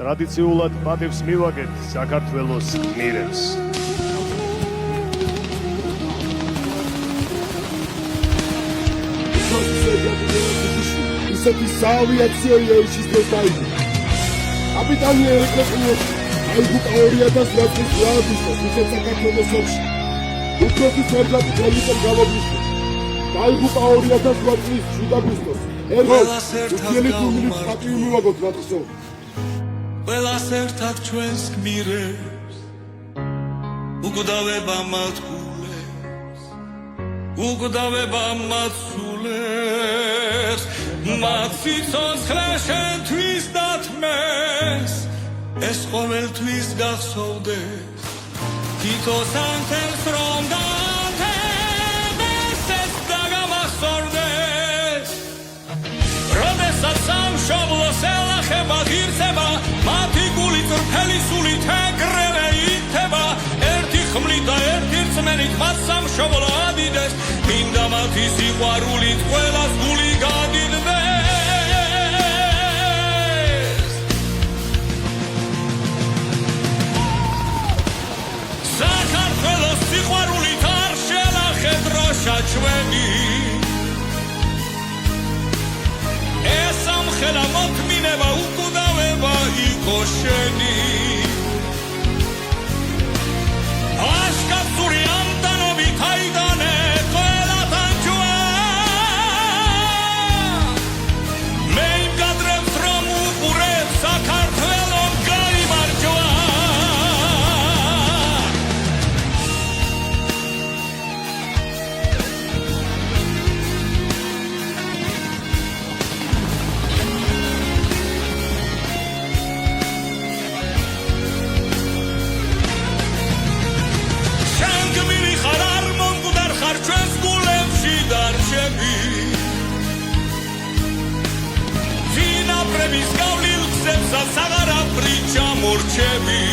ტრადიციულად პატივს მივაგეთ საქართველოს გმირებს. ისეთი საავიაციო იერიში დროს დაიწყო. კაპიტანი ერეკლე აიგუპა 2008 წლის აგვისტოს რუსეთ საქართველოს ომში. უფროსის სერჟანტი ფელიპე გამოგიშვი. აიგუპა 2008 წლის 7 აგვისტოს. ერგოს უცელი გუმილის პატივი მივაგოთ რატოს ომში. ყველას ერთად ჩვენს გმირებს უკვდავება მათ გულებს უკვდავება მათ სულებს მათ სიცოცხლე შენთვის დათმეს ეს ყოველთვის გახსოვდეს თითო სანთელს რომ დაანთებდეს ეს დაგამახსოვრდეს როდესაც სამშობლოს ელახება ღირსება მათი გული წრფელი სულით ეგრევე ითება ერთი ხმლით და ერთი რწმენით მათ სამშობლო ადიდეს მინდა მათი სიყვარულით ყველას გული გადიდდეს საქართველოს სიყვარულით არ შელახე დროშა ჩვენი ეს ამხელა მოთმინება უკვდავება იყო შენი აშკაცური ამტანობით აიდანე ყველათან ჯვარ მე იმ კადრებს რომ უყურებ საქართველოს გაიმარჯვა ჩვენს გულებში დარჩები წინაპრების გავლილ გზებსაც აღარ აფრით ჩამორჩები